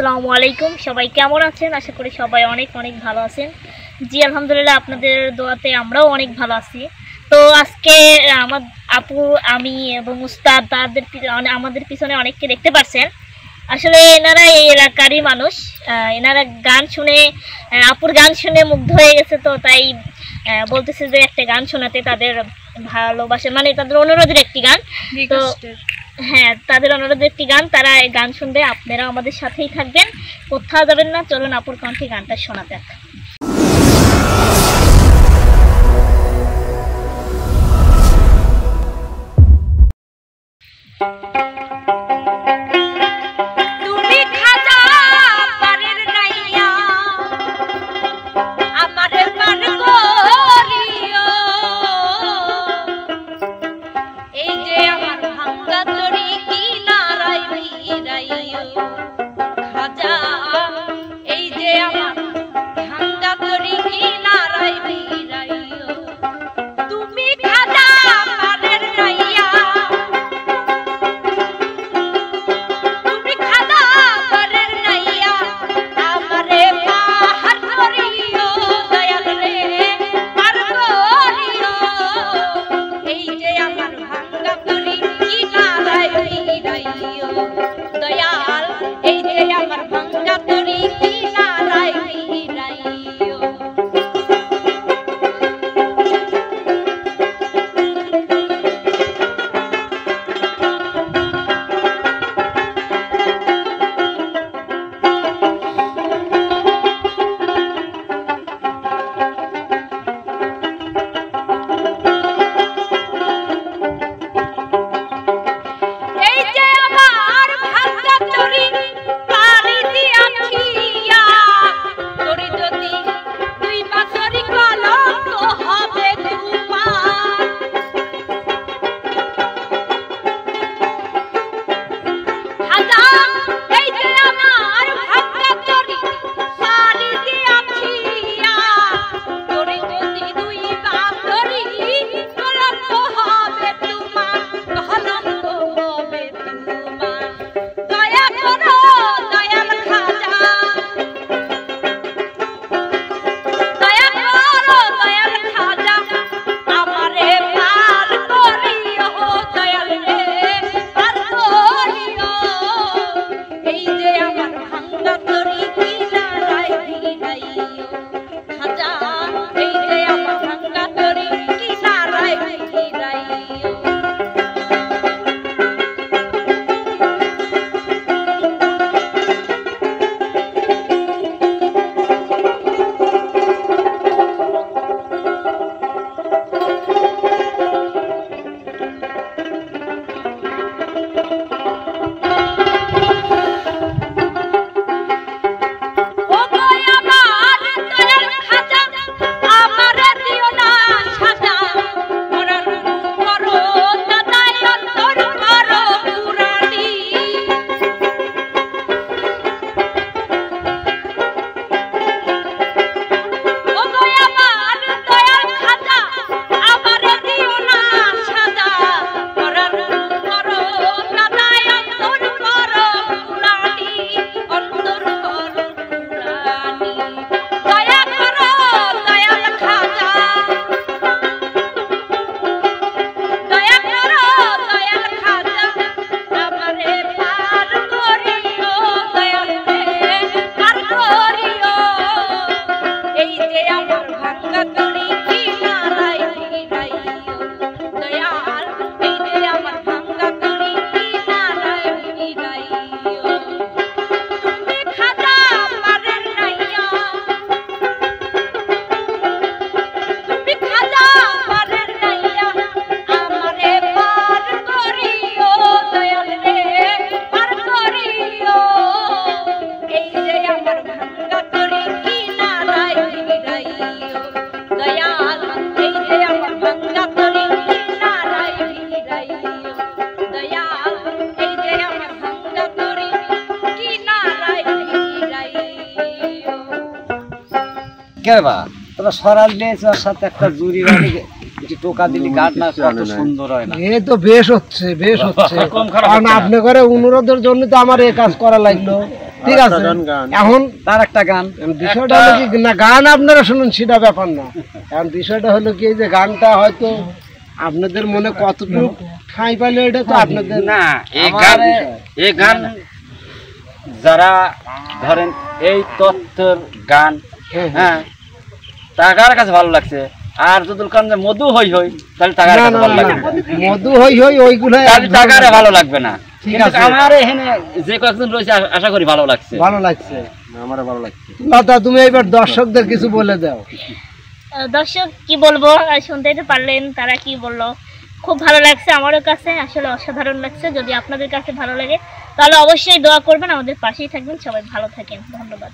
আসসালামু আলাইকুম। সবাই কেমন আছেন? আশা করি সবাই অনেক অনেক ভালো আছেন। জি আলহামদুলিল্লাহ, আপনাদের দোয়াতে আমরাও অনেক ভালো আছি। তো আজকে আমার আপু, আমি এবং উস্তাদ আমাদের পিছনে অনেককে দেখতে পাচ্ছেন। আসলে এনারা এই এলাকারই মানুষ। এনারা গান শুনে, আপুর গান শুনে মুগ্ধ হয়ে গেছে, তো তাই বলতেছে যে একটা গান শোনাতে, তাদের ভালোবাসে মানে তাদের অনুরোধের একটি গান। তো হ্যাঁ, তাদের অনুরোধের একটি গান, তারা এই গান শুনবে। আপনারা আমাদের সাথেই থাকবেন, কোথাও যাবেন না। চলুন আপুর কণ্ঠে গানটা শোনা যাক। কেবা তোরা সরাল নিয়েছে ওর সাথে একটা জুরি কিছু টোকা দিলি গাছ না কত সুন্দর হয় না। এই তো বেশ হচ্ছে, বেশ হচ্ছে। কারণ আপনি করে অনুরোধের জন্য তো আমার এই কাজ করা লাগলো। ঠিক আছে এখন তার একটা গান বিষয়টা হলো কি না গান আপনারা শুনুন সেটা ব্যাপার না, এখন বিষয়টা হলো কি যে গানটা হয়তো আপনাদের মনে কতটুকু ঠাঁই পাইলে এটা তো আপনাদের না এই গান যারা ধরেন এই তত্ত্বের গান হ্যাঁ টাকার কাছে ভালো লাগছে, আর যদি কারণ মধু হই হই তাহলে টাকার কাছে ভালো লাগবে, মধু হই হই ওইগুলো তাহলে টাকারে ভালো লাগবে না। ঠিক আছে, আমার এখানে যে কয়েকজন রয়েছে আশা করি ভালো লাগছে। ভালো লাগছে, আমারও ভালো লাগছে। লতা তুমি এবার দর্শকদের কিছু বলে দাও। দর্শক কি বলবো, শুনতেই তো পারলেন তারা কি বললো। খুব ভালো লাগছে আমারও কাছে, আসলে অসাধারণ লাগছে। যদি আপনাদের কাছে ভালো লাগে তাহলে অবশ্যই দোয়া করবেন, আমাদের পাশেই থাকবেন। সবাই ভালো থাকেন, ধন্যবাদ।